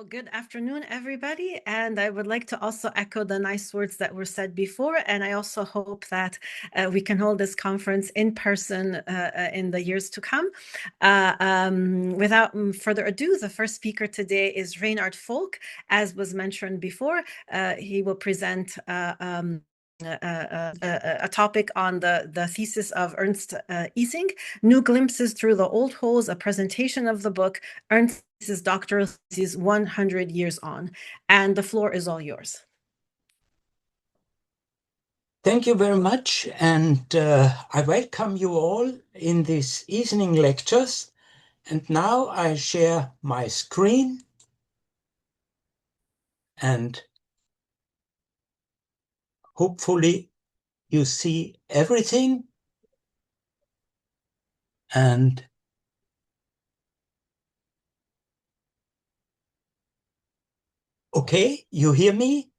Good afternoon, everybody. And I would like to also echo the nice words that were said before. And I also hope that we can hold this conference in person in the years to come. Without further ado, the first speaker today is Reinhard Folk. As was mentioned before, he will present a topic on the thesis of Ernst Ising, New Glimpses Through the Old Holes, a presentation of the book, Ernst's doctoral thesis 100 years on. And the floor is all yours. Thank you very much, and I welcome you all in these evening lectures. And now I share my screen, and hopefully you see everything. And okay, you hear me?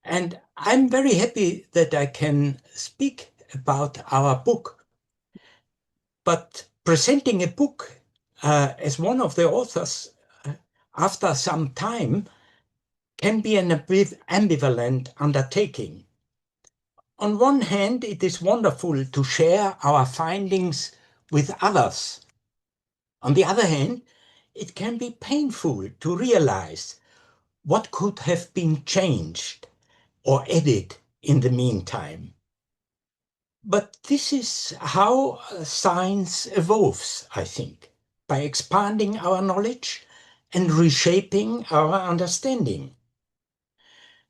And I'm very happy that I can speak about our book. But presenting a book as one of the authors after some time can be an ambivalent undertaking. On one hand, it is wonderful to share our findings with others. On the other hand, it can be painful to realize what could have been changed or added in the meantime. But this is how science evolves, I think, by expanding our knowledge and reshaping our understanding.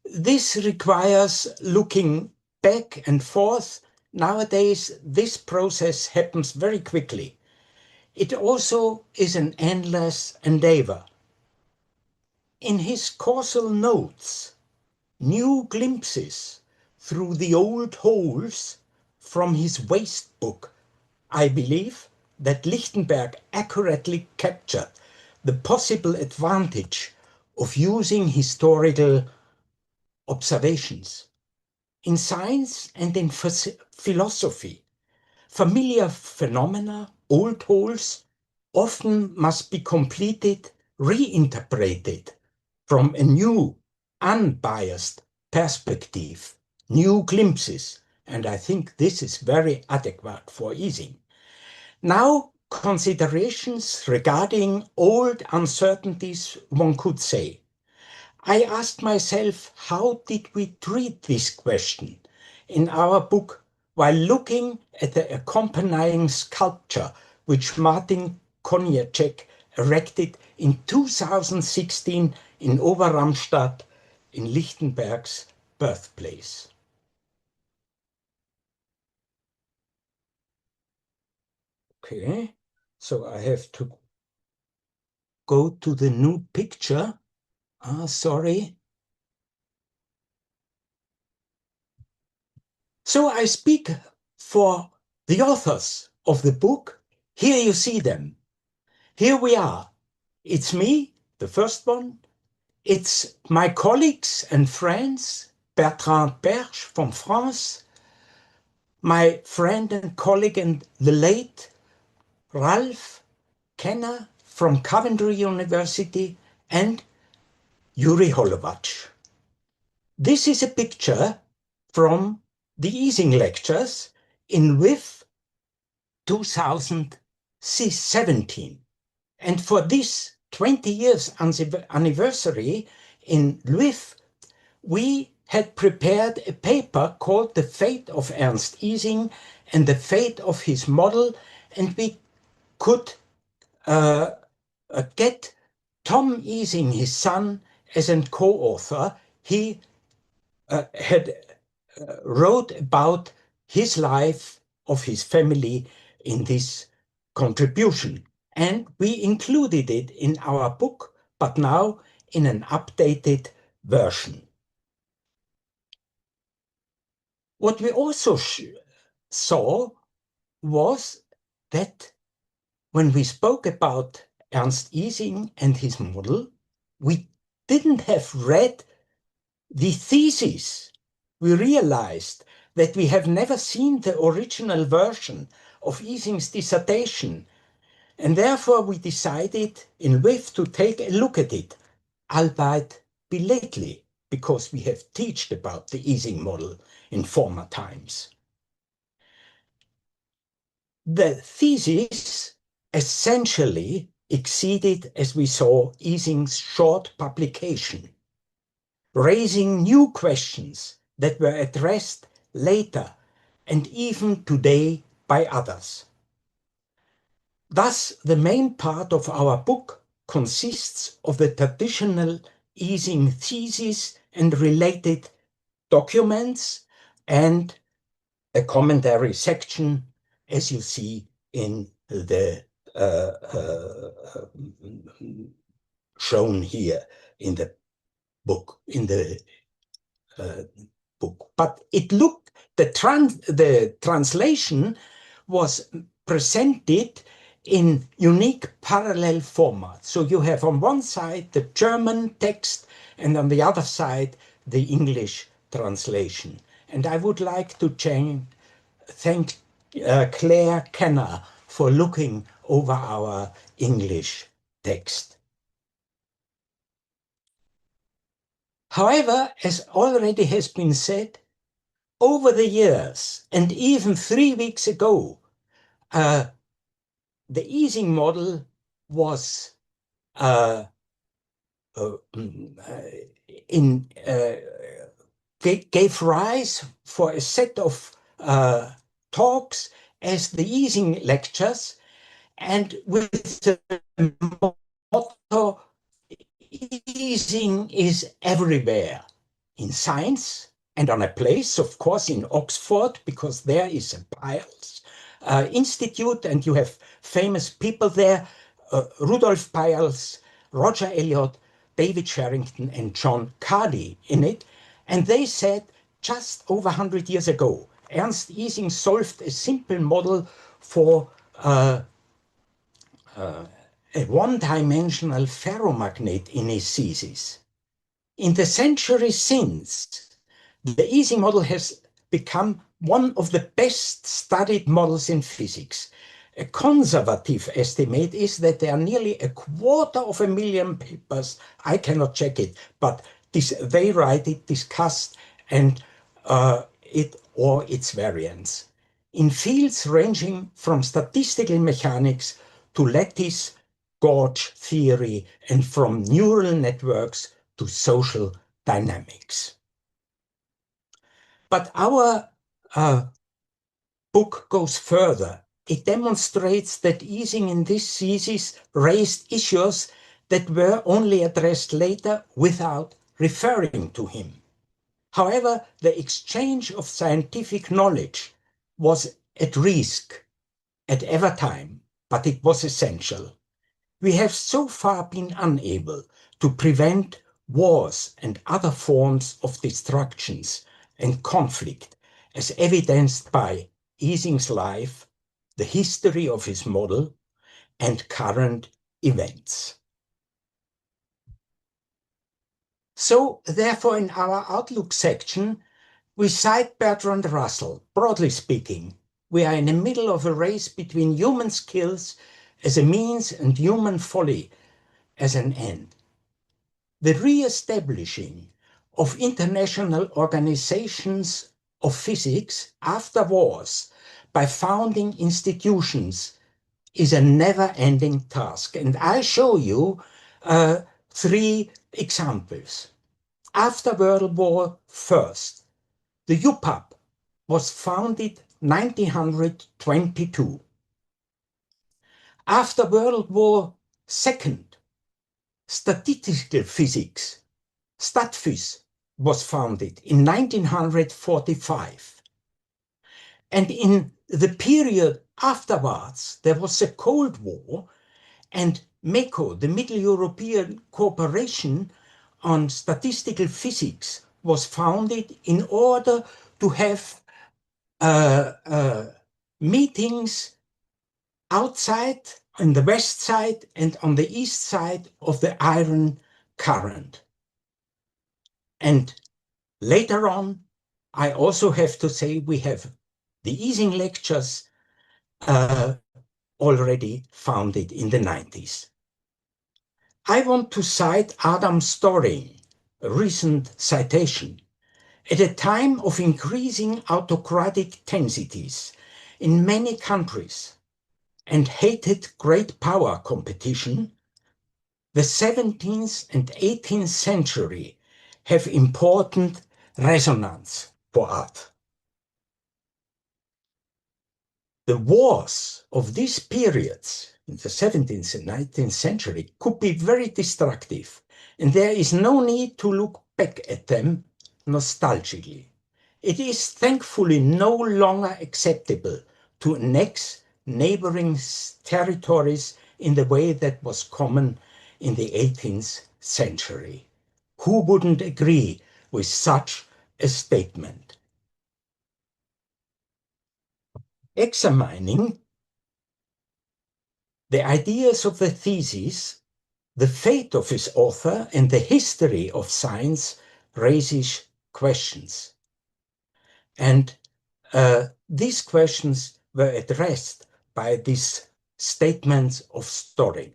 This requires looking back and forth. Nowadays, this process happens very quickly. It also is an endless endeavor. In his causal notes, New Glimpses Through the Old Holes, from his waste book, I believe that Lichtenberg accurately captured the possible advantage of using historical observations. In science and in philosophy, familiar phenomena, old holes, often must be completed, reinterpreted from a new, unbiased perspective, new glimpses, and I think this is very adequate for Ising. Now, considerations regarding old uncertainties, one could say. I asked myself, how did we treat this question in our book while looking at the accompanying sculpture which Martin Konieczek erected in 2016 in Oberramstadt, in Lichtenberg's birthplace. Okay, so I have to go to the new picture. Sorry. So I speak for the authors of the book. Here you see them. Here we are. It's me, the first one. It's my colleagues and friends, Bertrand Berge from France, my friend and colleague and the late Ralph Kenner from Coventry University, and Yuri Holovac. This is a picture from the Ising lectures in Lviv 2017. And for this 20 years anniversary in Lviv, we had prepared a paper called The Fate of Ernst Ising and the Fate of His Model, and we could get Tom Ising, his son, as a co-author. He had wrote about his life, of his family, in this contribution. And we included it in our book, but now in an updated version. What we also saw was that when we spoke about Ernst Ising and his model, we didn't have read the thesis. We realized that we have never seen the original version of Ising's dissertation, and therefore we decided in Lviv to take a look at it. albeit belatedly, because we have taught about the Ising model in former times. The thesis essentially exceeded, as we saw, Ising's short publication, raising new questions that were addressed later and even today by others. Thus, the main part of our book consists of the traditional Ising thesis and related documents and a commentary section, as you see in the shown here in the book, book. But the translation was presented in unique parallel format. So you have on one side the German text and on the other side the English translation. And I would like to thank Claire Kenner for looking over our English text. However, as already has been said, over the years, and even 3 weeks ago, the Ising model was gave rise for a set of talks as the Ising lectures, and with the motto, Ising is everywhere in science and on a place, of course, in Oxford, because there is a Peierls Institute, and you have famous people there, Rudolf Peierls, Roger Elliott, David Sherrington, and John Cardy in it. And they said just over 100 years ago, Ernst Ising solved a simple model for a one-dimensional ferromagnet in his thesis. In the centuries since, the Ising model has become one of the best studied models in physics. A conservative estimate is that there are nearly 250,000 papers, I cannot check it, but they write it, discussed, and or its variants, in fields ranging from statistical mechanics to lattice gauge theory, and from neural networks to social dynamics. But our book goes further. It demonstrates that Ising in this thesis raised issues that were only addressed later without referring to him. However, the exchange of scientific knowledge was at risk at every time, but it was essential. We have so far been unable to prevent wars and other forms of destructions and conflict, as evidenced by Ising's life, the history of his model, and current events. So, therefore, in our Outlook section, we cite Bertrand Russell. Broadly speaking, we are in the middle of a race between human skills as a means and human folly as an end. The re-establishing of international organizations of physics after wars by founding institutions is a never-ending task. And I show you 3 examples. After World War I, the UPAP was founded 1922. After World War II, statistical physics, StatPhys, was founded in 1945. And in the period afterwards, there was a Cold War, and MECO, the Middle European Cooperation on Statistical Physics, was founded in order to have meetings outside on the west side and on the east side of the Iron Current. And later on, I also have to say we have the Ising lectures already founded in the 90s. I want to cite Adam Storing, a recent citation. At a time of increasing autocratic tensities in many countries and hated great power competition, the 17th and 18th century have important resonance for art. The wars of these periods in the 17th and 19th century could be very destructive, and there is no need to look back at them nostalgically. It is thankfully no longer acceptable to annex neighboring territories in the way that was common in the 18th century. Who wouldn't agree with such a statement? Examining the ideas of the thesis, the fate of its author, and the history of science raises questions. And these questions were addressed by these statements of Storing.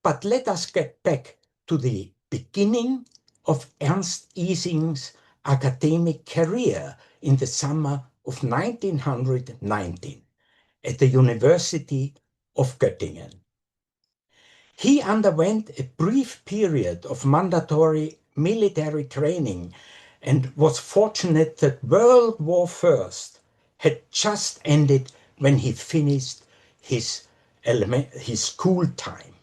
But let us get back to the beginning of Ernst Ising's academic career in the summer of 1919 at the University of Göttingen. He underwent a brief period of mandatory military training and was fortunate that World War I had just ended when he finished his school time.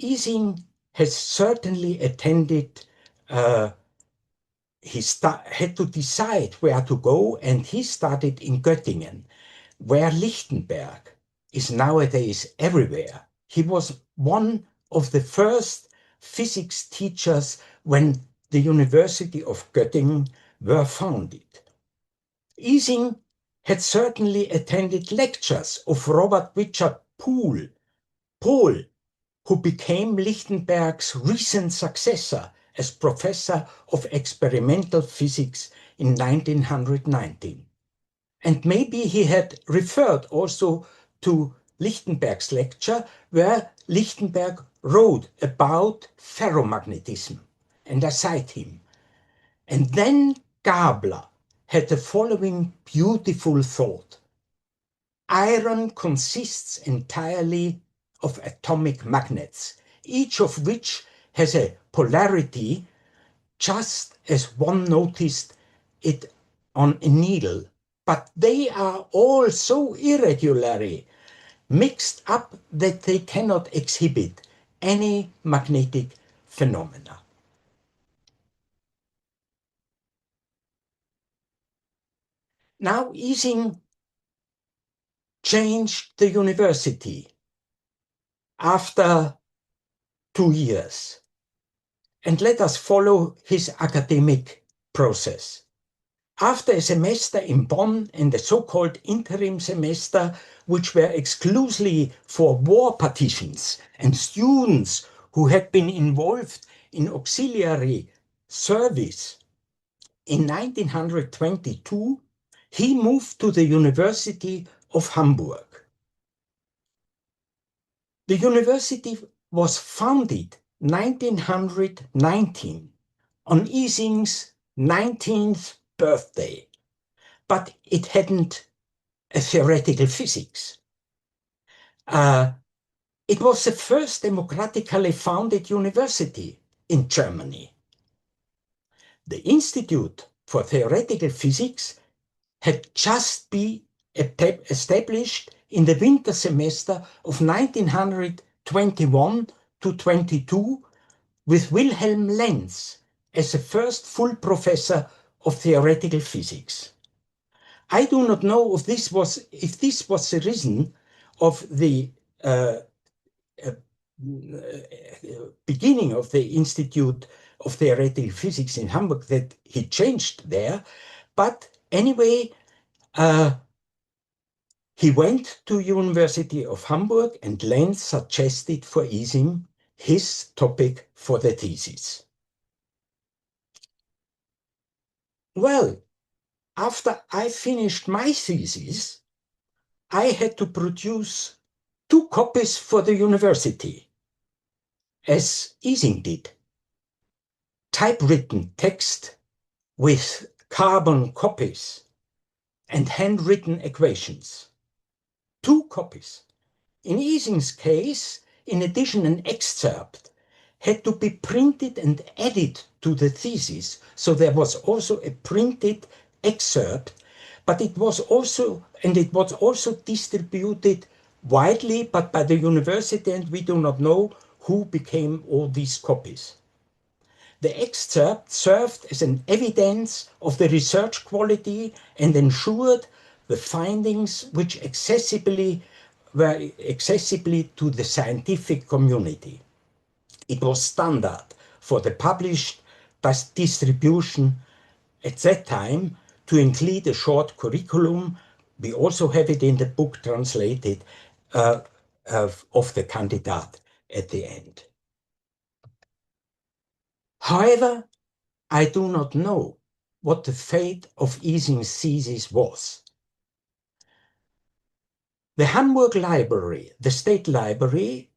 Ising has certainly attended, he had to decide where to go, and he started in Göttingen, where Lichtenberg is nowadays everywhere. He was one of the first physics teachers when the University of Göttingen were founded. Ising had certainly attended lectures of Robert Richard Pohl, who became Lichtenberg's recent successor as professor of experimental physics in 1919. And maybe he had referred also to Lichtenberg's lecture, where Lichtenberg wrote about ferromagnetism, and I cite him. And then Gabler had the following beautiful thought: iron consists entirely of atomic magnets, each of which has a polarity just as one noticed it on a needle, but they are all so irregularly mixed up that they cannot exhibit any magnetic phenomena. Now Ising changed the university after 2 years, and let us follow his academic process. After a semester in Bonn and the so-called interim semester, which were exclusively for war partitions and students who had been involved in auxiliary service, in 1922, he moved to the University of Hamburg. The university was founded 1919 on Ising's 19th birthday, but it hadn't a theoretical physics. It was the first democratically founded university in Germany. The Institute for Theoretical Physics had just been established in the winter semester of 1921 to 22 with Wilhelm Lenz as the first full professor of theoretical physics. I do not know if this was the reason of the beginning of the Institute of Theoretical Physics in Hamburg that he changed there, but anyway, he went to University of Hamburg, and Lenz suggested for Ising his topic for the thesis. Well, after I finished my thesis, I had to produce 2 copies for the university. as Ising did. Typewritten text with carbon copies and handwritten equations. 2 copies. In Ising's case, in addition, an excerpt had to be printed and added to the thesis. So there was also a printed excerpt, but it was also distributed widely, but by the university, and we do not know who became all these copies. The excerpt served as an evidence of the research quality and ensured the findings which were accessibly to the scientific community. It was standard for the published distribution at that time to include a short curriculum. We also have it in the book translated of the candidate at the end. However, I do not know what the fate of Ising's thesis was. The Hamburg Library, the state library,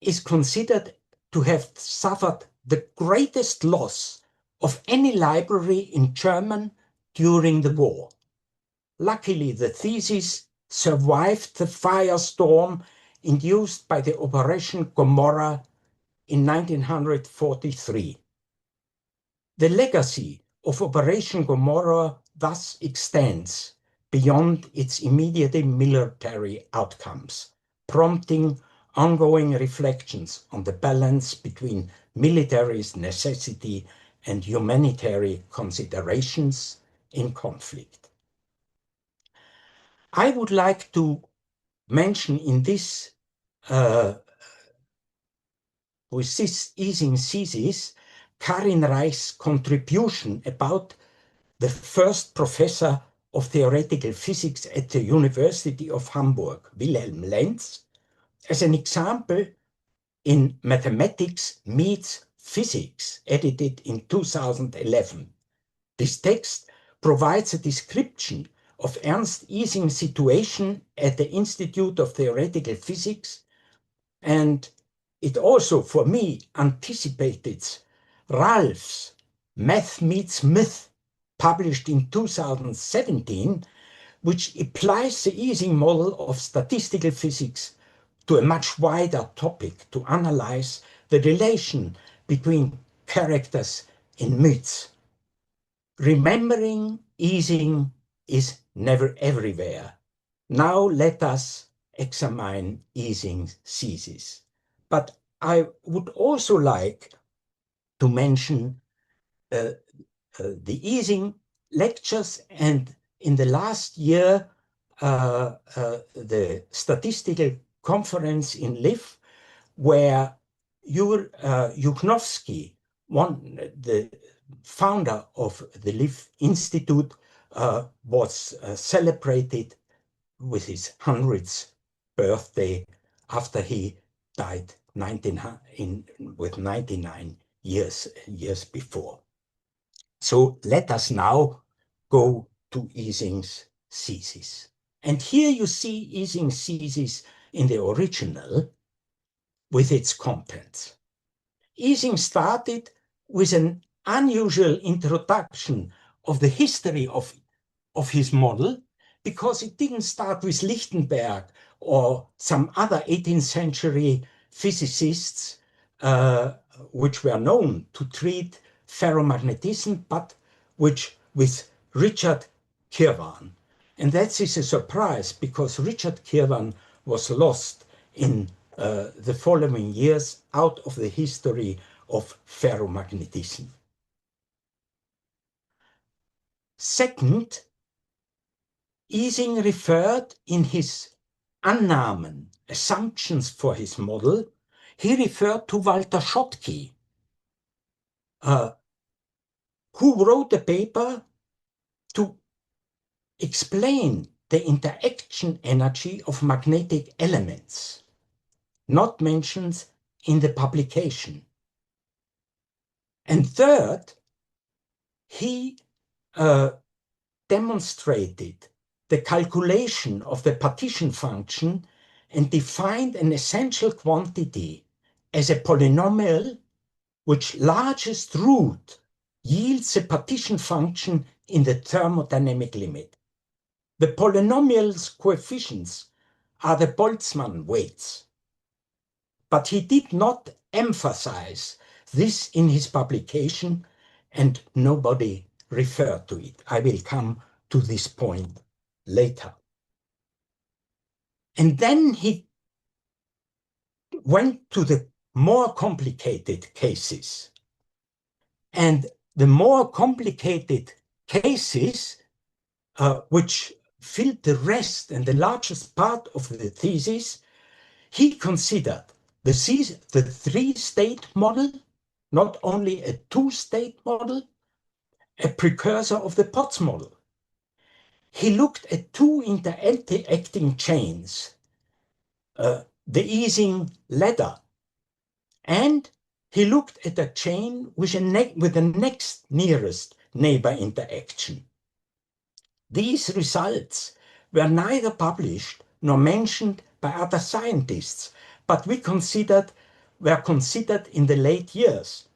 is considered to have suffered the greatest loss of any library in German during the war. Luckily, the thesis survived the firestorm induced by the Operation Gomorrah in 1943. The legacy of Operation Gomorrah thus extends beyond its immediate military outcomes, prompting ongoing reflections on the balance between military necessity and humanitarian considerations in conflict. I would like to mention in this, with this Ising thesis, Karin Reich's contribution about the first professor of theoretical physics at the University of Hamburg, Wilhelm Lenz, as an example in Mathematics Meets Physics, edited in 2011. This text provides a description of Ernst Ising's situation at the Institute of Theoretical Physics, and it also, for me, anticipated Ralph's Math Meets Myth, published in 2017, which applies the Ising model of statistical physics to a much wider topic to analyze the relation between characters in myths. Remembering Ising is never everywhere. Now let us examine Ising's thesis. But I would also like to mention the Ising lectures, and in the last year, the statistical conference in Liv, where Juchnowski, the founder of the Liv Institute, was celebrated with his 100th birthday after he died with 99 years before. So let us now go to Ising's thesis. And here you see Ising's thesis in the original with its contents. Ising started with an unusual introduction of the history of his model, because it didn't start with Lichtenberg or some other 18th century physicists which were known to treat ferromagnetism, but with Richard Kirwan. And that is a surprise, because Richard Kirwan was lost in the following years out of the history of ferromagnetism. Second, Ising referred in his Annahmen, assumptions for his model, he referred to Walter Schottky, who wrote a paper to explain the interaction energy of magnetic elements, not mentioned in the publication. And third, he demonstrated the calculation of the partition function and defined an essential quantity, as a polynomial which largest root yields a partition function in the thermodynamic limit. The polynomial's coefficients are the Boltzmann weights. But he did not emphasize this in his publication, and nobody referred to it. I will come to this point later. And then he went to the more complicated cases. And the more complicated cases, which filled the rest and the largest part of the thesis, he considered the three-state model, not only a two-state model, a precursor of the Potts model. He looked at two interacting chains, the Ising ladder, and he looked at a chain with the next nearest neighbor interaction. These results were neither published nor mentioned by other scientists, but were considered in the late years.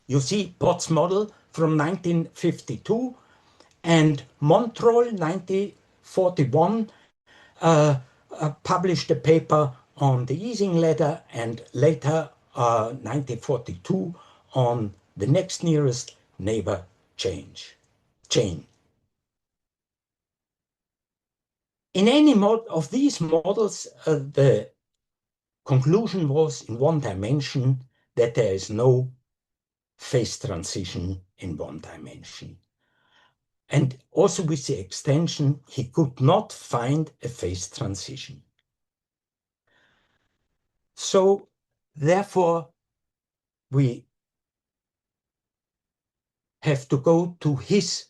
You see Potts model from 1952 and Montrol 1941 published a paper on the Ising ladder, and later 1942 on the next nearest neighbor chain. In any of these models, the conclusion was in one dimension that there is no phase transition in one dimension. And also with the extension, he could not find a phase transition. So therefore, we have to go to his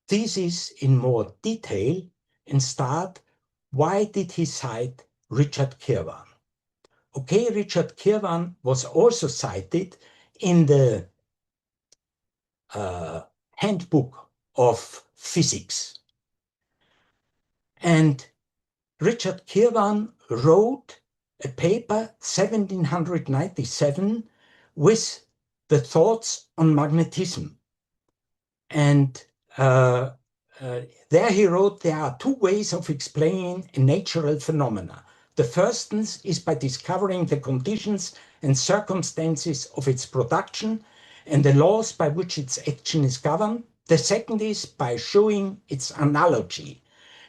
thesis in more detail and start, why did he cite Richard Kirwan? Okay, Richard Kirwan was also cited in the handbook of physics. And Richard Kirwan wrote a paper 1797 with the thoughts on magnetism. And there he wrote, there are two ways of explaining a natural phenomena. The first is by discovering the conditions and circumstances of its production and the laws by which its action is governed. The second is by showing its analogy.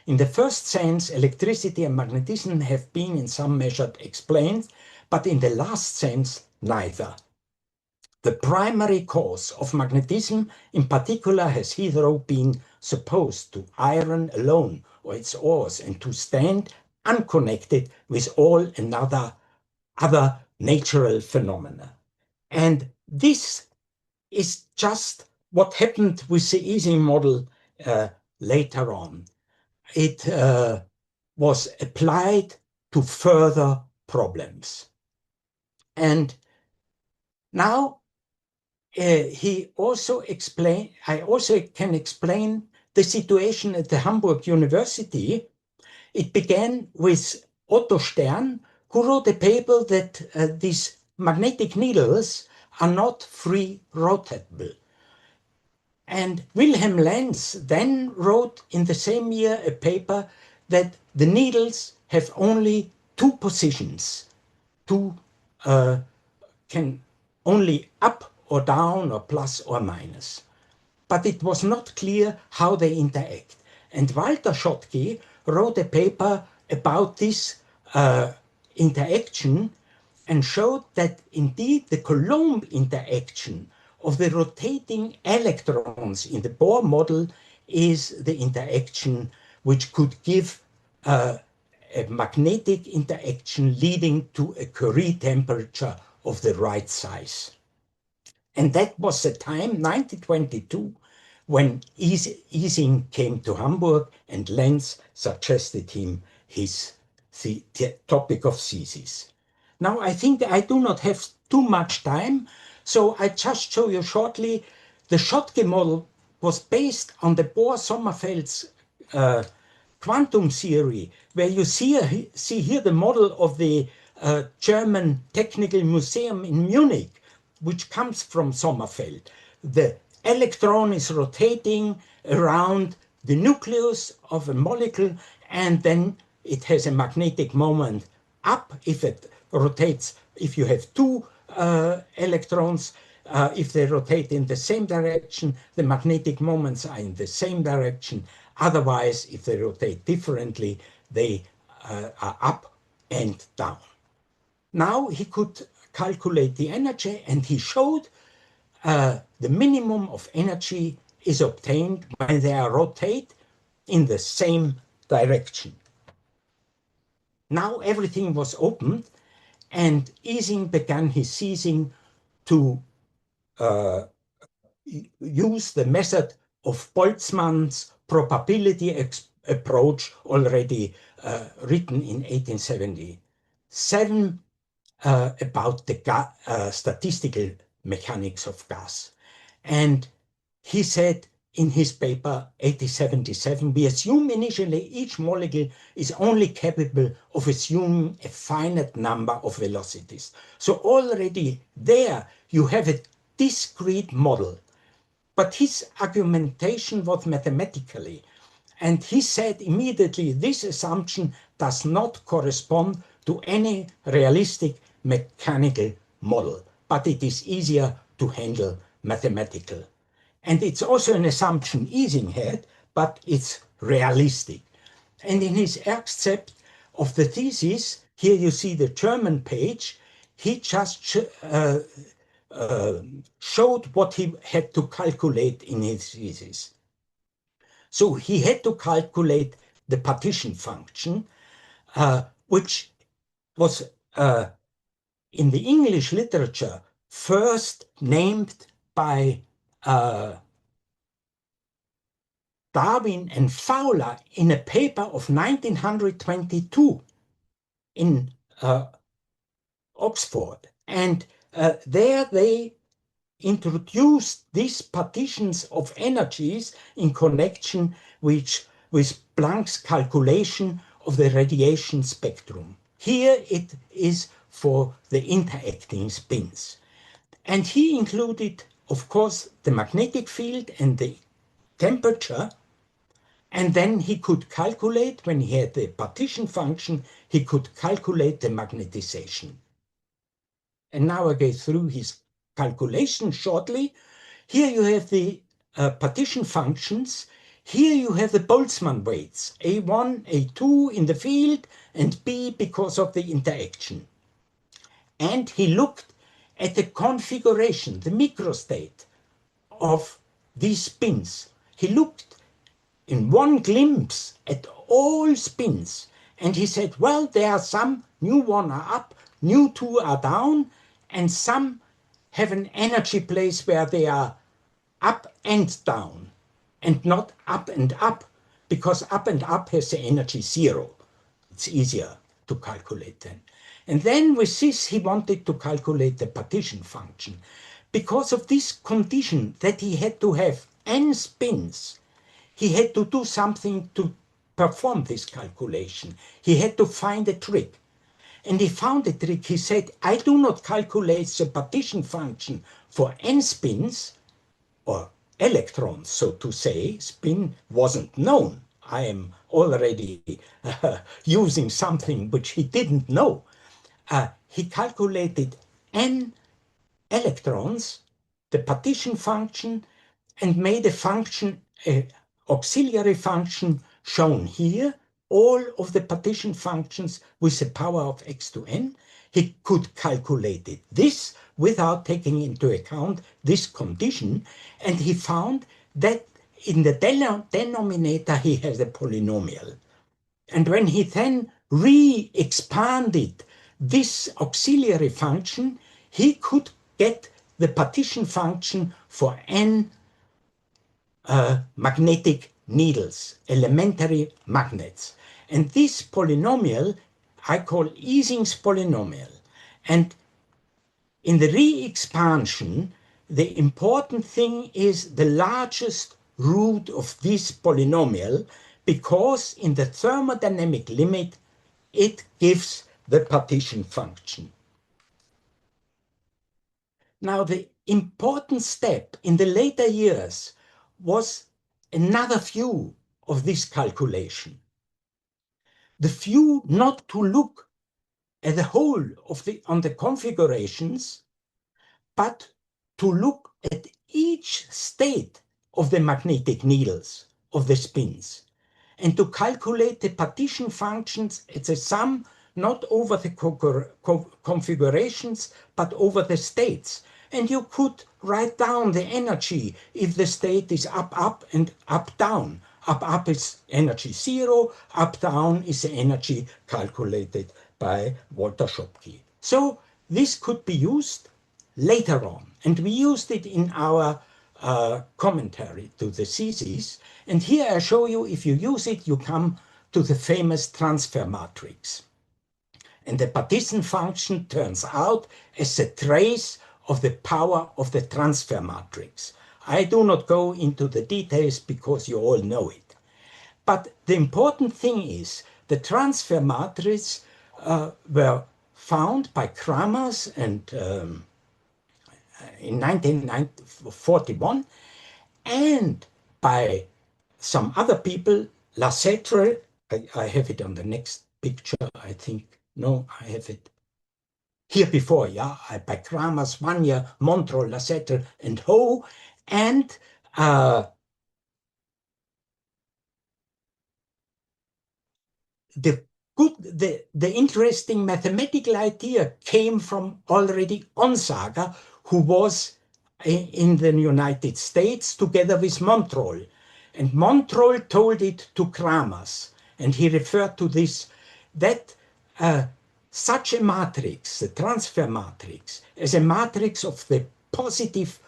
In the first sense, electricity and magnetism have been in some measure explained, but in the last sense, neither. The primary cause of magnetism in particular has hitherto been supposed to iron alone or its ores and to stand unconnected with all other natural phenomena. And this is just what happened with the Ising model later on. It was applied to further problems. And now I also can explain the situation at the Hamburg University. It began with Otto Stern, who wrote a paper that these magnetic needles are not free rotable. And Wilhelm Lenz then wrote in the same year a paper that the needles have only two positions, can only up or down or plus or minus. But it was not clear how they interact. And Walter Schottky wrote a paper about this interaction and showed that indeed the Coulomb interaction of the rotating electrons in the Bohr model is the interaction which could give a magnetic interaction leading to a Curie temperature of the right size. And that was the time, 1922, when Ising came to Hamburg and Lenz suggested him the topic of thesis. Now, I think I do not have too much time, so I just show you shortly. The Schottky model was based on the Bohr-Sommerfeld's quantum theory, where you see here the model of the German Technical Museum in Munich, which comes from Sommerfeld. The electron is rotating around the nucleus of a molecule, and then it has a magnetic moment up if it rotates. If you have two electrons, if they rotate in the same direction, the magnetic moments are in the same direction. Otherwise, if they rotate differently, they are up and down. Now he could calculate the energy, and he showed the minimum of energy is obtained when they rotate in the same direction. Now everything was opened, and Ising began his thesis to use the method of Boltzmann's probability approach, already written in 1877, about the statistical mechanics of gas. And he said in his paper 1877, we assume initially each molecule is only capable of assuming a finite number of velocities. So already there you have a discrete model. But his argumentation was mathematically, and he said immediately this assumption does not correspond to any realistic mechanical model, but it is easier to handle mathematical. And it's also an assumption Ising had, but it's realistic. And in his excerpt of the thesis, here you see the German page, he just showed what he had to calculate in his thesis. So he had to calculate the partition function, which was in the English literature first named by Darwin and Fowler in a paper of 1922 in Oxford. And there they introduced these partitions of energies in connection with Planck's calculation of the radiation spectrum. Here it is for the interacting spins. And he included, of course, the magnetic field and the temperature. And then he could calculate, when he had the partition function, he could calculate the magnetization. And now I go through his calculation shortly. Here you have the partition functions. Here you have the Boltzmann weights, A1, A2 in the field, and B because of the interaction. And he looked at the configuration, the microstate of these spins. He looked in one glimpse at all spins, and he said, well, there are some, new one are up, new two are down, and some have an energy place where they are up and down, and not up and up, because up and up has the energy zero. It's easier to calculate then. And then with this, he wanted to calculate the partition function. Because of this condition that he had to have n spins, he had to do something to perform this calculation. He had to find a trick. And he found a trick. He said, I do not calculate the partition function for n spins, or electrons, so to say. Spin wasn't known. I am already using something which he didn't know. He calculated n electrons, the partition function, and made a function, an auxiliary function shown here, all of the partition functions with the power of x to n. He could calculate it, this without taking into account this condition, and he found that in the denominator he has a polynomial. And when he then re-expanded this auxiliary function, he could get the partition function for n magnetic needles, elementary magnets. And this polynomial I call Ising's polynomial. And in the re-expansion, the important thing is the largest root of this polynomial, because in the thermodynamic limit, it gives the partition function. Now, the important step in the later years was another view of this calculation. The view not to look at the whole of on the configurations, but to look at each state of the magnetic needles, of the spins, and to calculate the partition functions as a sum, not over the configurations, but over the states. And you could write down the energy if the state is up, up, and up, down. Up, up is energy 0, up, down is the energy calculated by Walter Schottky. So this could be used later on, and we used it in our commentary to the thesis. And here I show you, if you use it, you come to the famous transfer matrix. And the partition function turns out as a trace of the power of the transfer matrix. I do not go into the details because you all know it. But the important thing is the transfer matrices were found by Kramers and in 1941, and by some other people, Lassetre, I have it on the next picture, I think. No, I have it here before, yeah, by Kramers, Vanya, Montreux, Lassetre, and Ho, and the interesting mathematical idea came from already Onsager, who was in the United States together with Montreux. And Montreux told it to Kramers, and he referred to this, that such a matrix, the transfer matrix, as a matrix of the positive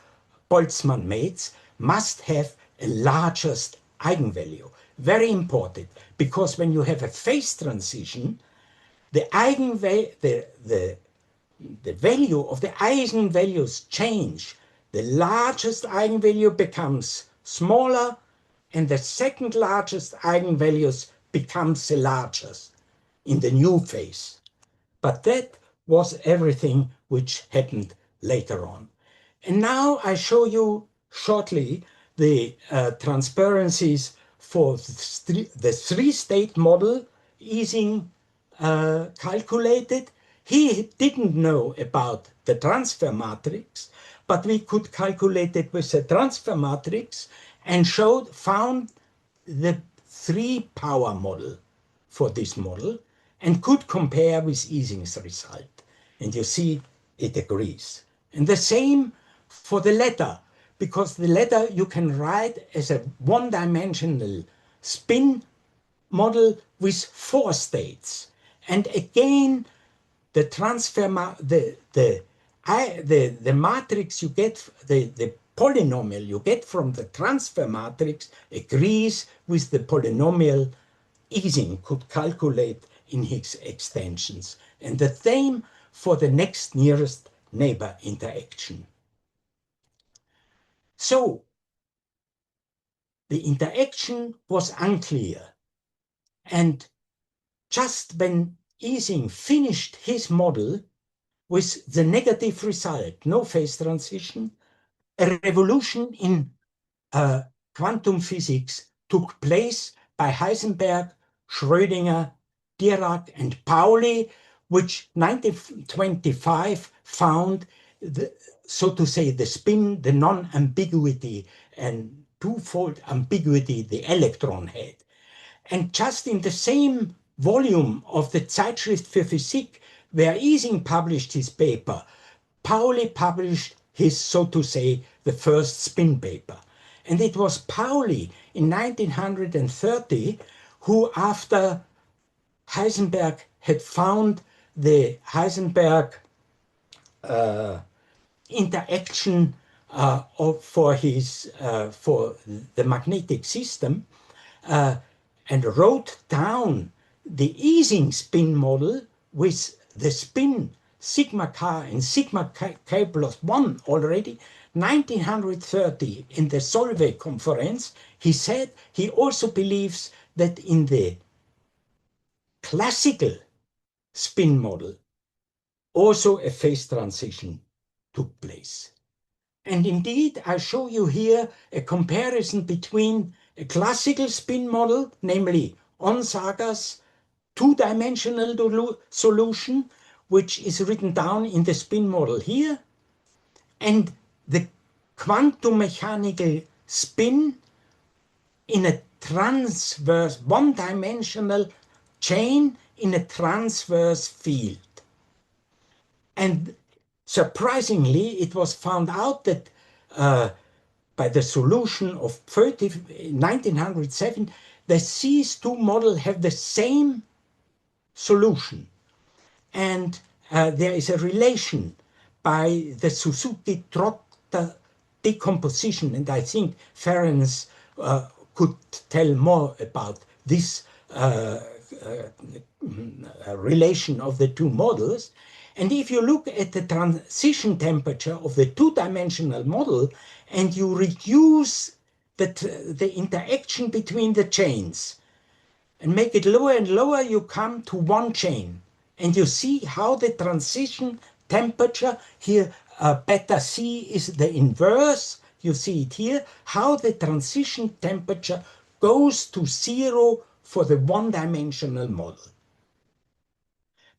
Boltzmann mates, must have a largest eigenvalue. Very important, because when you have a phase transition, the eigenvalue, the value of the eigenvalues change. The largest eigenvalue becomes smaller, and the second largest eigenvalues becomes the largest in the new phase. But that was everything which happened later on. And now I show you shortly the transparencies for the three-state model Ising calculated. He didn't know about the transfer matrix, but we could calculate it with the transfer matrix and found the three-power model for this model and could compare with Ising's result. And you see, it agrees. And the same for the letter, because the letter you can write as a one-dimensional spin model with 4 states. And again, the transfer, the matrix you get, the polynomial you get from the transfer matrix agrees with the polynomial Ising could calculate in his extensions. And the same for the next nearest neighbor interaction. So the interaction was unclear. And just when Ising finished his model with the negative result, no phase transition, a revolution in quantum physics took place by Heisenberg, Schrödinger, Dirac, and Pauli, which 1925 found, so to say, the spin, the non-ambiguity, and twofold ambiguity the electron had. And just in the same volume of the Zeitschrift für Physik, where Ising published his paper, Pauli published his, so to say, the first spin paper. And it was Pauli in 1930 who, after Heisenberg had found the Heisenberg interaction for the magnetic system, and wrote down the Ising spin model with the spin sigma k and sigma k plus 1 already, 1930 in the Solvay conference. He said he also believes that in the classical spin model, also a phase transition took place. And indeed, I show you here a comparison between a classical spin model, namely Onsaga's two-dimensional solution, which is written down in the spin model here, and the quantum mechanical spin in a transverse, one-dimensional chain in a transverse field. And surprisingly, it was found out that by the solution of 1907, these two models have the same solution. And there is a relation by the Suzuki-Trotta decomposition, and I think Ferenc could tell more about this relation of the two models. And if you look at the transition temperature of the two-dimensional model and you reduce the interaction between the chains and make it lower and lower, you come to one chain. And you see how the transition temperature here, beta C is the inverse. You see it here, how the transition temperature goes to zero for the one-dimensional model.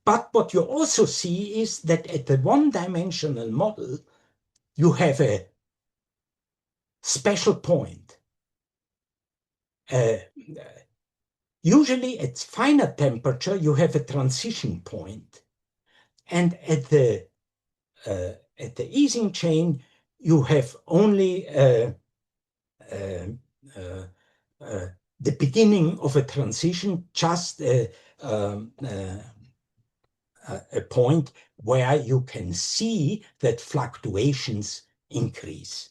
But what you also see is that at the one-dimensional model, you have a special point. Usually at finer temperature, you have a transition point. And at the Ising chain, you have only the beginning of a transition, just a point where you can see that fluctuations increase.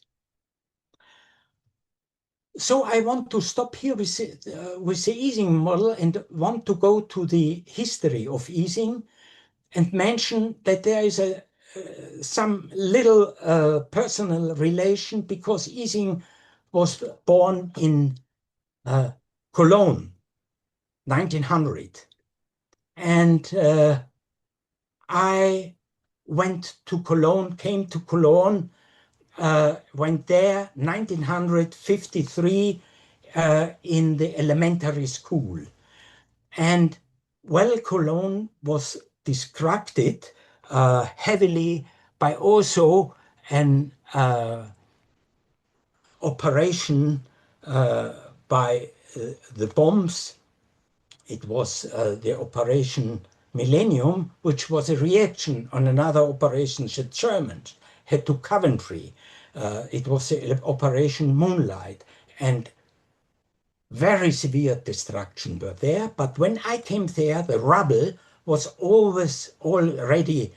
So I want to stop here with the Ising model and want to go to the history of Ising and mention that there is some little personal relation, because Ising was born in Cologne, 1900. And I went to Cologne, came to Cologne, went there 1953 in the elementary school. And well, Cologne was disrupted heavily by also an operation by the bombs. It was the Operation Millennium, which was a reaction on another operation the Germans had to Coventry. It was the Operation Moonlight, and very severe destruction were there. But when I came there, the rubble was already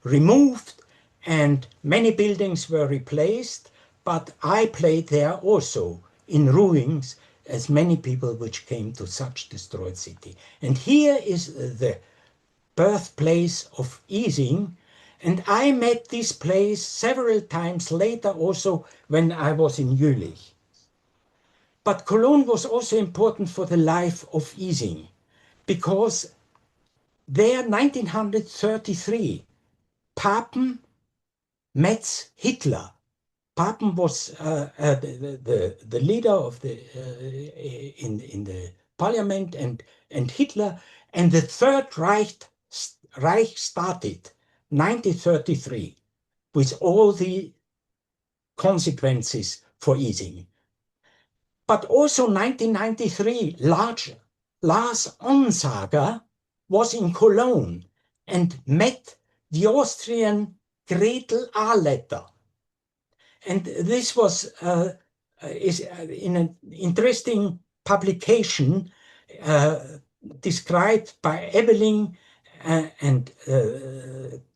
removed, and many buildings were replaced. But I played there also in ruins, as many people which came to such destroyed city. And here is the birthplace of Ising, and I met this place several times later also when I was in Jülich. But Cologne was also important for the life of Ising, because there, 1933, Papen met Hitler. Papen was the leader of the in the parliament, and Hitler, and the Third Reich started 1933 with all the consequences for Ising. But also 1993, Lars Onsager was in Cologne and met the Austrian Gretel Ahletter. And this was is in an interesting publication described by Ebeling and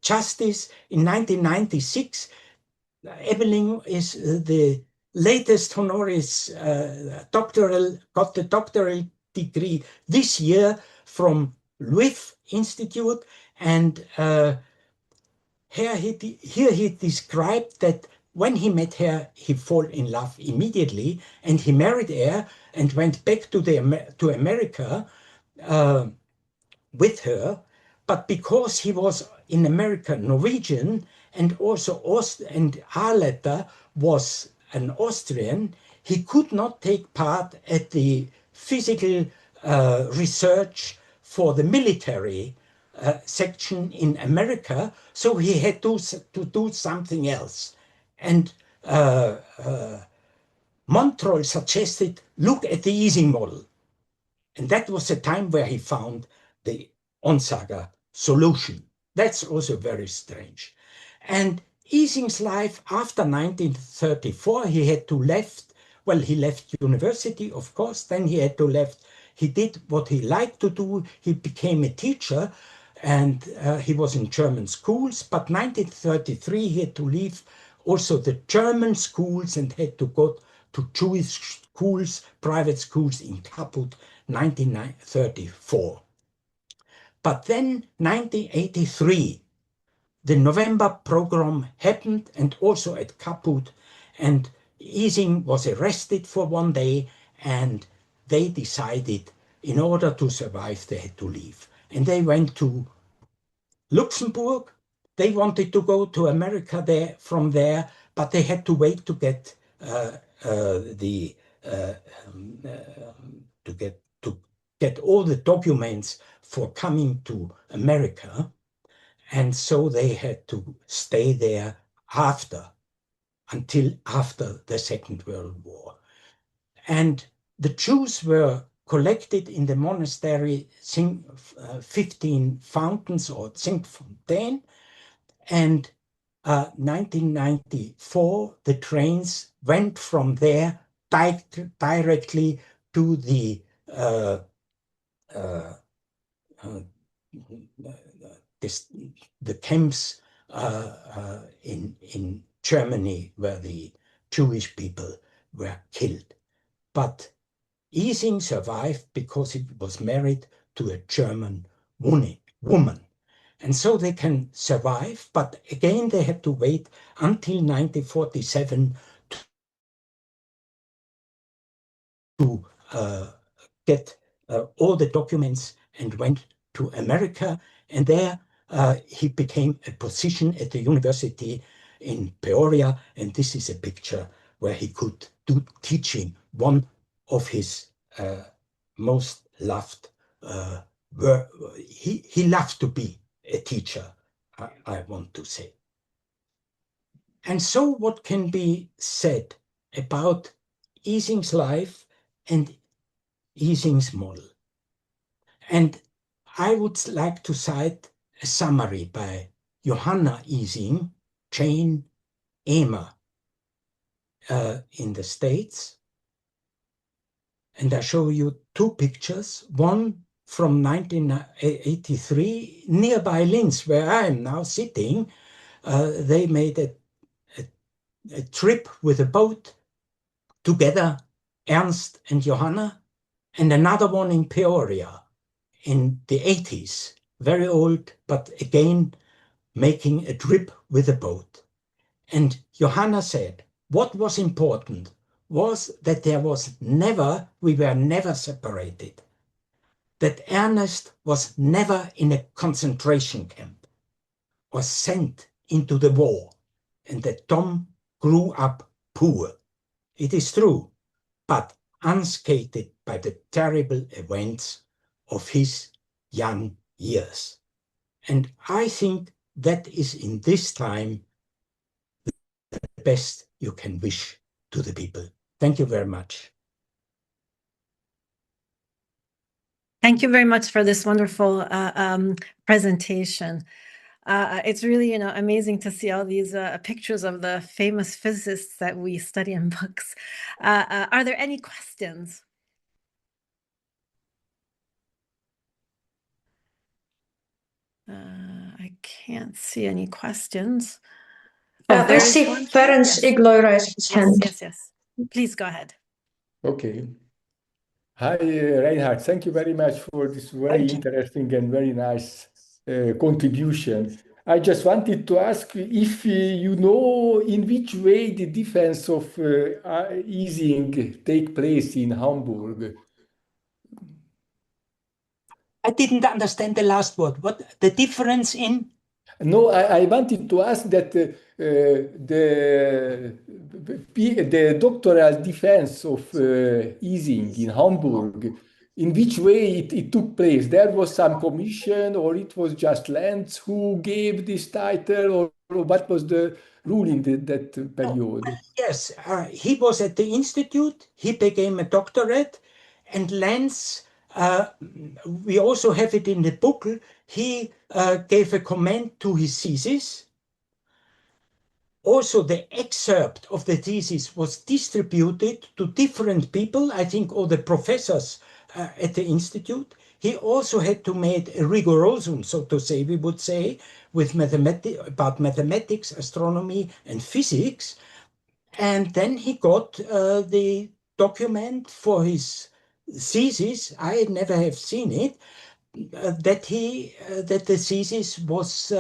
Justice in 1996. Ebeling is the latest honoris doctoral, got the doctoral degree this year from Lviv Institute, and here he described that when he met her, he fell in love immediately, and he married her and went back to America with her. but because he was in America Norwegian and also and Arletta was an Austrian, he could not take part at the physical research for the military section in America, so he had to do something else. And Montrol suggested, look at the Ising model. And that was the time where he found the Onsager solution. That's also very strange. And Ising's life after 1934, he had to left. Well, he left university, of course. Then he had to left. He did what he liked to do. He became a teacher, and he was in German schools. But 1933, he had to leave also the German schools and had to go to Jewish schools, private schools in Kaput, 1934. But then 1983, the November pogrom happened, and also at Kaput, and Ising was arrested for one day, and they decided in order to survive they had to leave. And they went to Luxembourg. They wanted to go to America from there, but they had to wait to get to get all the documents for coming to America, and so they had to stay there until after the Second World War. And the Jews were collected in the monastery 15 fountains or Zinkfontein, and 1994 the trains went from there directly to the camps in Germany where the Jewish people were killed. But Ising survived because he was married to a German woman. And so they can survive, but again they had to wait until 1947 to get all the documents, and went to America. And there he became a position at the university in Peoria. And this is a picture where he could do teaching, one of his most loved he loved to be a teacher, I want to say. And so what can be said about Ising's life and Ising's model? And I would like to cite a summary by Johanna Ising, Jane Amer in the States. And I show you two pictures, one from 1983, nearby Linz, where I am now sitting. They made a trip with a boat together, Ernst and Johanna, and another one in Peoria in the 80s, very old, but again making a trip with a boat. And Johanna said, what was important was that we were never separated, that Ernest was never in a concentration camp or sent into the war, and that Tom grew up poor. It is true, but unscathed by the terrible events of his young years. And I think that is in this time the best you can wish to the people. Thank you very much. Thank you very much for this wonderful presentation. It's really, amazing to see all these pictures of the famous physicists that we study in books. Are there any questions? I can't see any questions. Oh, I see Ferenc Iglo raised his hand. Yes. Please go ahead. Okay. Hi, Reinhard. Thank you very much for this very interesting and very nice contribution. I just wanted to ask if you know in which way the defense of Ising take place in Hamburg. I didn't understand the last word. What the difference in? No, I wanted to ask that the doctoral defense of Ising in Hamburg, in which way it took place? There was some commission, or it was just Linz who gave this title, or what was the rule in that period? Yes, he was at the institute. He became a doctorate, and Lenz. We also have it in the book. He gave a comment to his thesis. Also, the excerpt of the thesis was distributed to different people, I think all the professors at the institute. He also had to make a rigorosum, so to say, we would say, with about mathematics, astronomy, and physics. And then he got the document for his thesis. I never have seen it. That the thesis was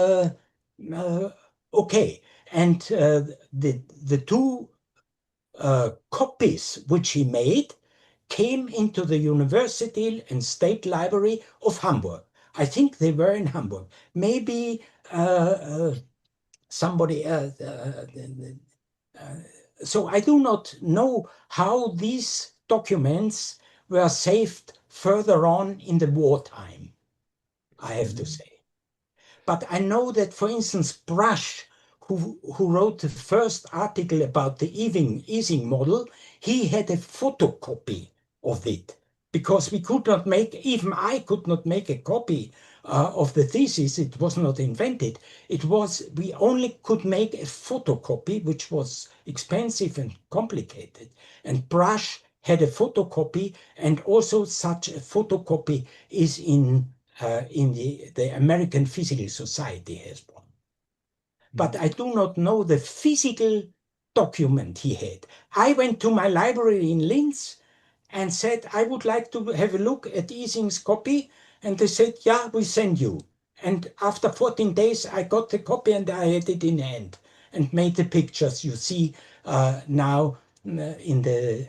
okay, and the two copies which he made came into the University and State Library of Hamburg. I think they were in Hamburg. Maybe somebody else. So I do not know how these documents were saved further on in the wartime, I have to say. But I know that, for instance, Brush, who wrote the first article about the Ising model, he had a photocopy of it, because we could not make, even I could not make a copy of the thesis. It was not invented. We only could make a photocopy, which was expensive and complicated. And Brush had a photocopy, and also such a photocopy is in the American Physical Society has one. But I do not know the physical document he had. I went to my library in Linz and said, I would like to have a look at Ising's copy. And they said, yeah, we send you. And after 14 days, I got the copy and I had it in hand and made the pictures you see now in the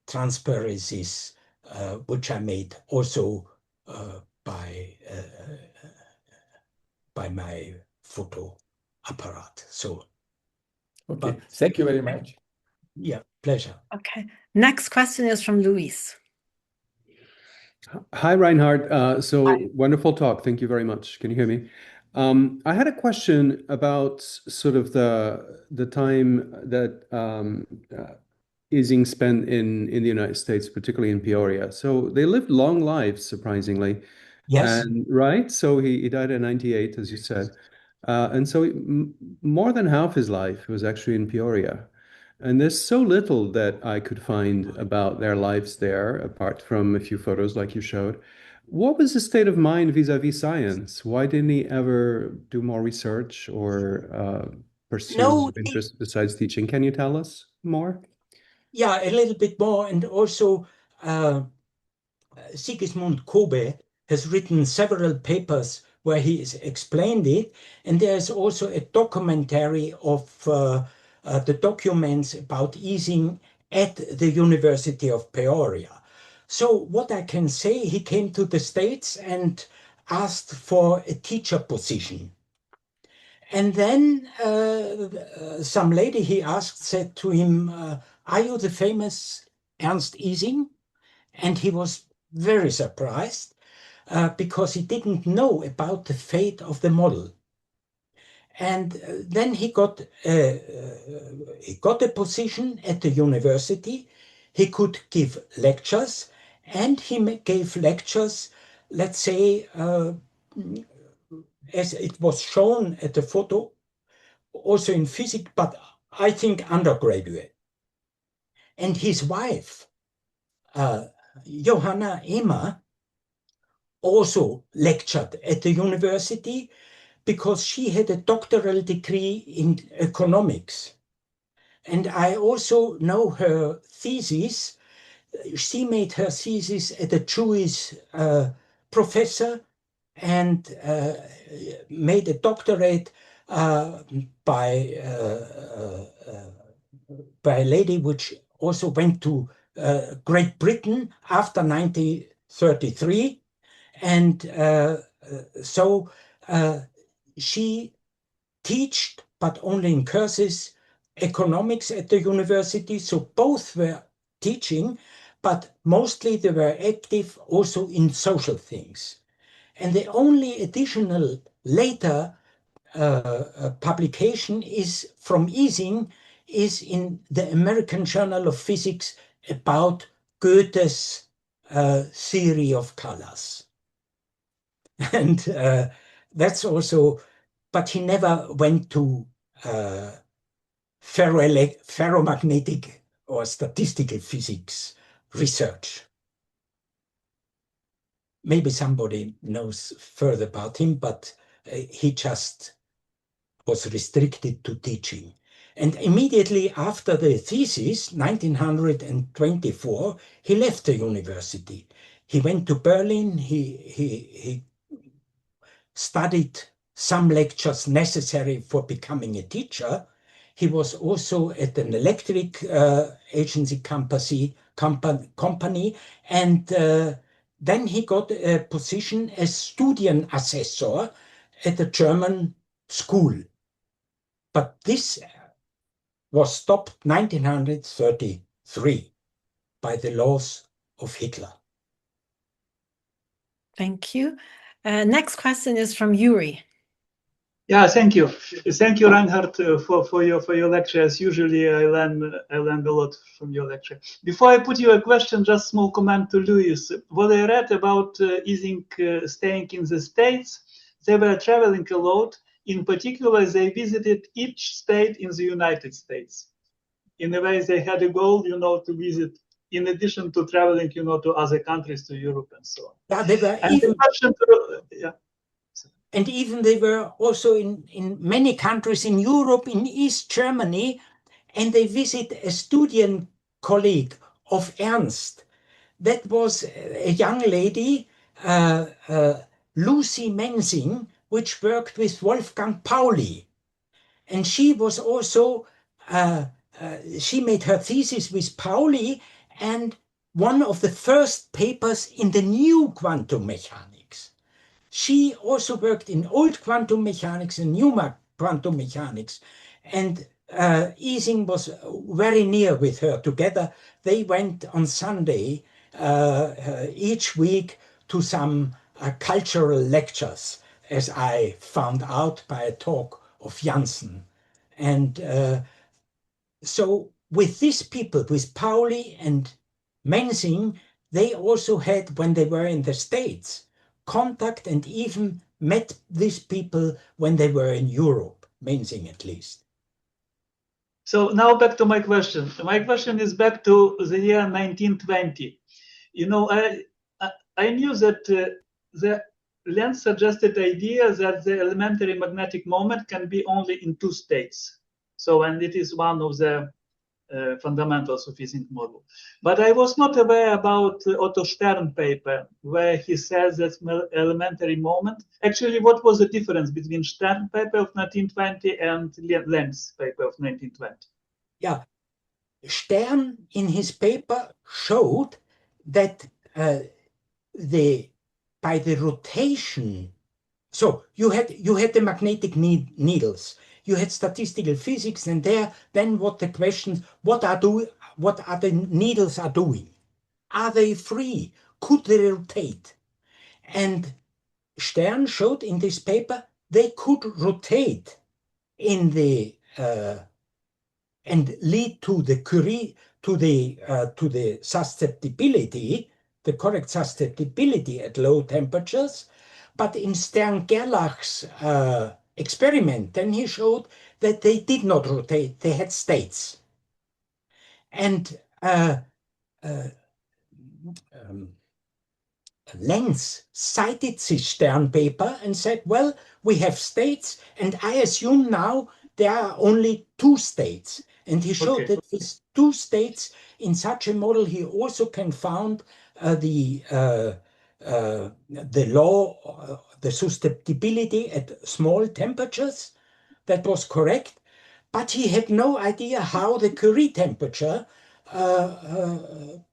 transparencies, which I made also by my photo apparat. So, okay, thank you very much. Yeah, pleasure. Okay, next question is from Luis. Hi, Reinhard. Hi. Wonderful talk. Thank you very much. Can you hear me? I had a question about sort of the time that Ising spent in the United States, particularly in Peoria. So they lived long lives, surprisingly. Yes. And, right? So he died at 98, as you said. And so more than half his life was actually in Peoria. And there's so little that I could find about their lives there, apart from a few photos like you showed. What was his state of mind vis-a-vis science? Why didn't he ever do more research or pursue interests besides teaching? Can you tell us more? Yeah, a little bit more. And also, Sigismund Kobe has written several papers where he has explained it. And there's also a documentary of the documents about Ising at the University of Peoria. So what I can say, he came to the States and asked for a teacher position. And then some lady he asked said to him, are you the famous Ernst Ising? And he was very surprised because he didn't know about the fate of the model. And then he got a position at the university. He could give lectures, and he gave lectures, let's say, as it was shown at the photo, also in physics, but I think undergraduate. And his wife, Johanna Emma, also lectured at the university because she had a doctoral degree in economics. And I also know her thesis. She made her thesis at a Jewish professor and made a doctorate by a lady which also went to Great Britain after 1933. And so she taught, but only in courses, economics at the university. So both were teaching, but mostly they were active also in social things. And the only additional later publication is from Ising, is in the American Journal of Physics about Goethe's theory of colors. And that's also, but he never went to ferromagnetic or statistical physics research. Maybe somebody knows further about him, but he just was restricted to teaching. And immediately after the thesis, 1924, he left the university. He went to Berlin. He studied some lectures necessary for becoming a teacher. He was also at an electric agency company, and then he got a position as Studienassessor at a German school. But this was stopped 1933 by the laws of Hitler. Thank you. Next question is from Yuri. Yeah, thank you. Thank you, Reinhard, for your lecture. As usually, I learn a lot from your lecture. Before I put you a question, just small comment to Louis. What I read about Ising staying in the States, they were traveling a lot. In particular, they visited each state in the United States. In a way, they had a goal, to visit, in addition to traveling, to other countries, to Europe and so on. Yeah, they were and even they were also in many countries in Europe, in East Germany, and they visit a student colleague of Ernst. That was a young lady, Lucy Mensing, which worked with Wolfgang Pauli. And she was also, she made her thesis with Pauli, and one of the first papers in the new quantum mechanics. She also worked in old quantum mechanics and new quantum mechanics. And Ising was very near with her. Together, they went on Sunday each week to some cultural lectures, as I found out by a talk of Janssen. And so with these people, with Pauli and Mensing, they also had, when they were in the States, contact and even met these people when they were in Europe, Mensing at least. So now back to my question. My question is back to the year 1920. I knew that the Lenz suggested the idea that the elementary magnetic moment can be only in two states. So, and it is one of the fundamentals of Ising model. But I was not aware about Otto Stern paper, where he says that elementary moment. Actually, what was the difference between Stern paper of 1920 and Lenz paper of 1920? Yeah, Stern in his paper showed that by the rotation, so you had the magnetic needles. You had statistical physics, and then what the questions, what are the needles are doing? Are they free? Could they rotate? And Stern showed in this paper they could rotate in the and lead to the Curie to the susceptibility, the correct susceptibility at low temperatures. But in Stern-Gerlach's experiment, then he showed that they did not rotate, they had states. And Lenz cited this Stern paper and said, well, we have states, and I assume now there are only two states. And he showed that with two states in such a model, he also can found the law, the susceptibility at small temperatures. That was correct. But he had no idea how the Curie temperature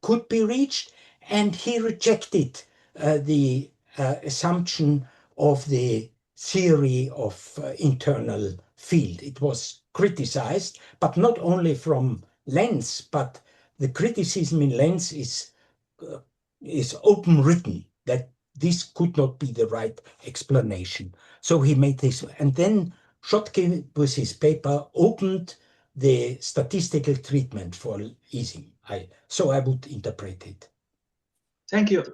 could be reached, and he rejected the assumption of the theory of internal field. It was criticized, but not only from Linz, but the criticism in Linz is open written, that this could not be the right explanation. So he made this, and then Schottky, with his paper, opened the statistical treatment for Ising. So I would interpret it. Thank you.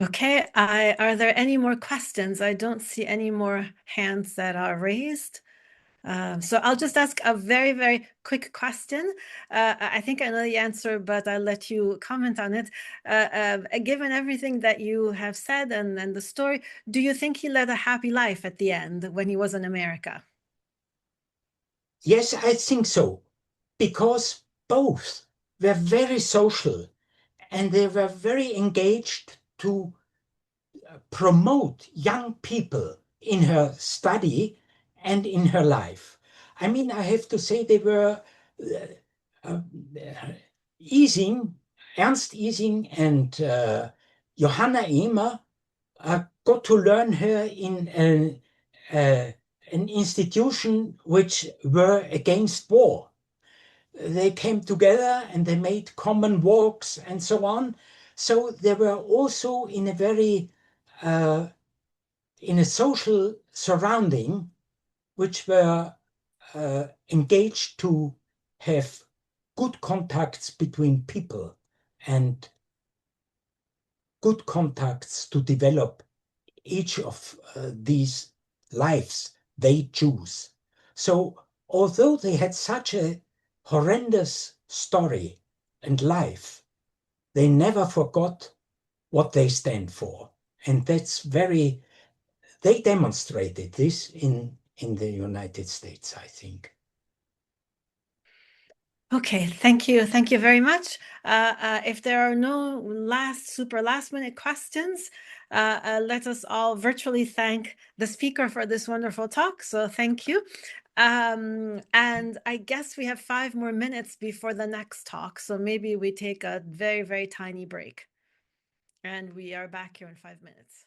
Okay, are there any more questions? I don't see any more hands that are raised. So I'll just ask a very, very quick question. I think I know the answer, but I'll let you comment on it. Given everything that you have said and the story, do you think he led a happy life at the end when he was in America? Yes, I think so, because both were very social and they were very engaged to promote young people in her study and in her life. I mean, I have to say they were Ernst Ising and Johanna Emer got to learn her in an institution which were against war. They came together and they made common walks and so on. So they were also in a very in a social surrounding which were engaged to have good contacts between people and good contacts to develop each of these lives they choose. So although they had such a horrendous story and life, they never forgot what they stand for. And that's very, they demonstrated this in the United States, I think. Okay, thank you. Thank you very much. If there are no last minute questions, let us all virtually thank the speaker for this wonderful talk. So thank you. And I guess we have 5 more minutes before the next talk. So maybe we take a very, very tiny break. And we are back here in 5 minutes.